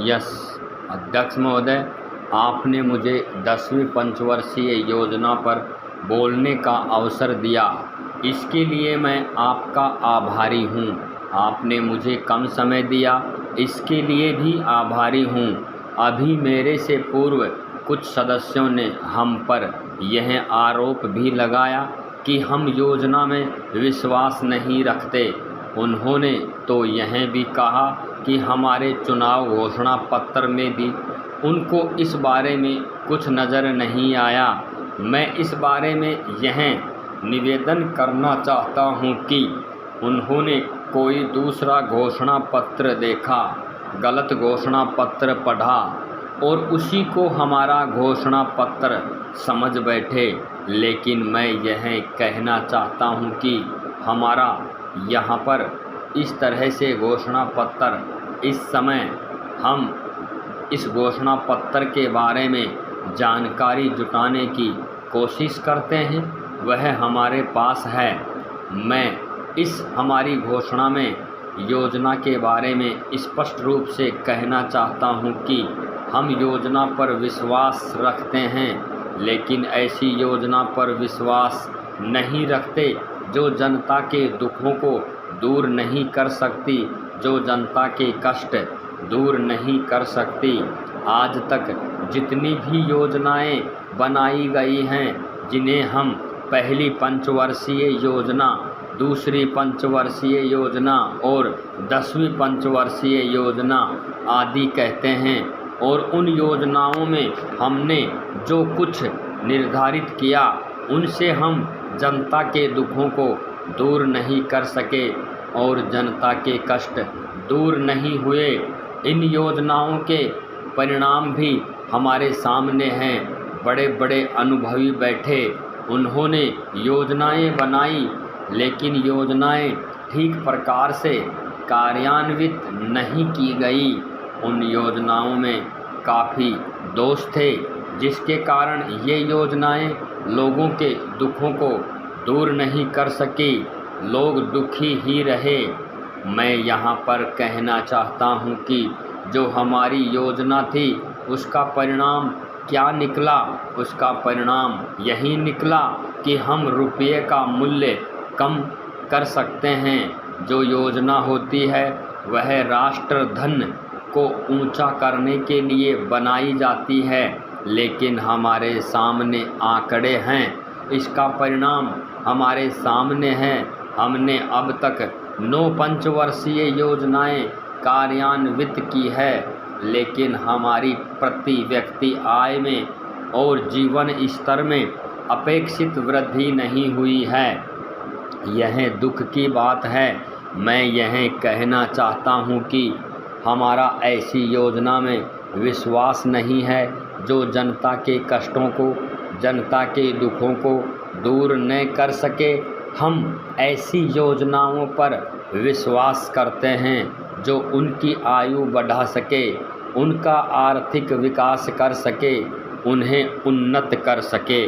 Yes अध्यक्ष महोदय, आपने मुझे 10वीं पंचवर्षीय योजना पर बोलने का अवसर दिया, इसके लिए मैं आपका आभारी हूँ। आपने मुझे कम समय दिया, इसके लिए भी आभारी हूँ। अभी मेरे से पूर्व कुछ सदस्यों ने हम पर यह आरोप भी लगाया कि हम योजना में विश्वास नहीं रखते। उन्होंने तो यह भी कहा कि हमारे चुनाव घोषणा पत्र में भी उनको इस बारे में कुछ नज़र नहीं आया। मैं इस बारे में यह निवेदन करना चाहता हूं कि उन्होंने कोई दूसरा घोषणा पत्र देखा, गलत घोषणा पत्र पढ़ा और उसी को हमारा घोषणा पत्र समझ बैठे। लेकिन मैं यह कहना चाहता हूं कि हमारा यहाँ पर इस तरह से घोषणा पत्र, इस समय हम इस घोषणा पत्र के बारे में जानकारी जुटाने की कोशिश करते हैं, वह हमारे पास है। मैं इस हमारी घोषणा में योजना के बारे में स्पष्ट रूप से कहना चाहता हूं कि हम योजना पर विश्वास रखते हैं, लेकिन ऐसी योजना पर विश्वास नहीं रखते जो जनता के दुखों को दूर नहीं कर सकती, जो जनता के कष्ट दूर नहीं कर सकती। आज तक जितनी भी योजनाएं बनाई गई हैं, जिन्हें हम पहली पंचवर्षीय योजना, दूसरी पंचवर्षीय योजना और 10वीं पंचवर्षीय योजना आदि कहते हैं, और उन योजनाओं में हमने जो कुछ निर्धारित किया, उनसे हम जनता के दुखों को दूर नहीं कर सके और जनता के कष्ट दूर नहीं हुए। इन योजनाओं के परिणाम भी हमारे सामने हैं। बड़े बड़े अनुभवी बैठे, उन्होंने योजनाएं बनाई, लेकिन योजनाएं ठीक प्रकार से कार्यान्वित नहीं की गई। उन योजनाओं में काफ़ी दोष थे, जिसके कारण ये योजनाएं लोगों के दुखों को दूर नहीं कर सकी, लोग दुखी ही रहे। मैं यहाँ पर कहना चाहता हूँ कि जो हमारी योजना थी, उसका परिणाम क्या निकला? उसका परिणाम यही निकला कि हम रुपये का मूल्य कम कर सकते हैं। जो योजना होती है वह राष्ट्र धन को ऊंचा करने के लिए बनाई जाती है, लेकिन हमारे सामने आंकड़े हैं, इसका परिणाम हमारे सामने है। हमने अब तक 9 पंचवर्षीय योजनाएं कार्यान्वित की है, लेकिन हमारी प्रति व्यक्ति आय में और जीवन स्तर में अपेक्षित वृद्धि नहीं हुई है। यह दुख की बात है। मैं यह कहना चाहता हूँ कि हमारा ऐसी योजना में विश्वास नहीं है जो जनता के कष्टों को, जनता के दुखों को दूर न कर सके। हम ऐसी योजनाओं पर विश्वास करते हैं जो उनकी आयु बढ़ा सके, उनका आर्थिक विकास कर सके, उन्हें उन्नत कर सके।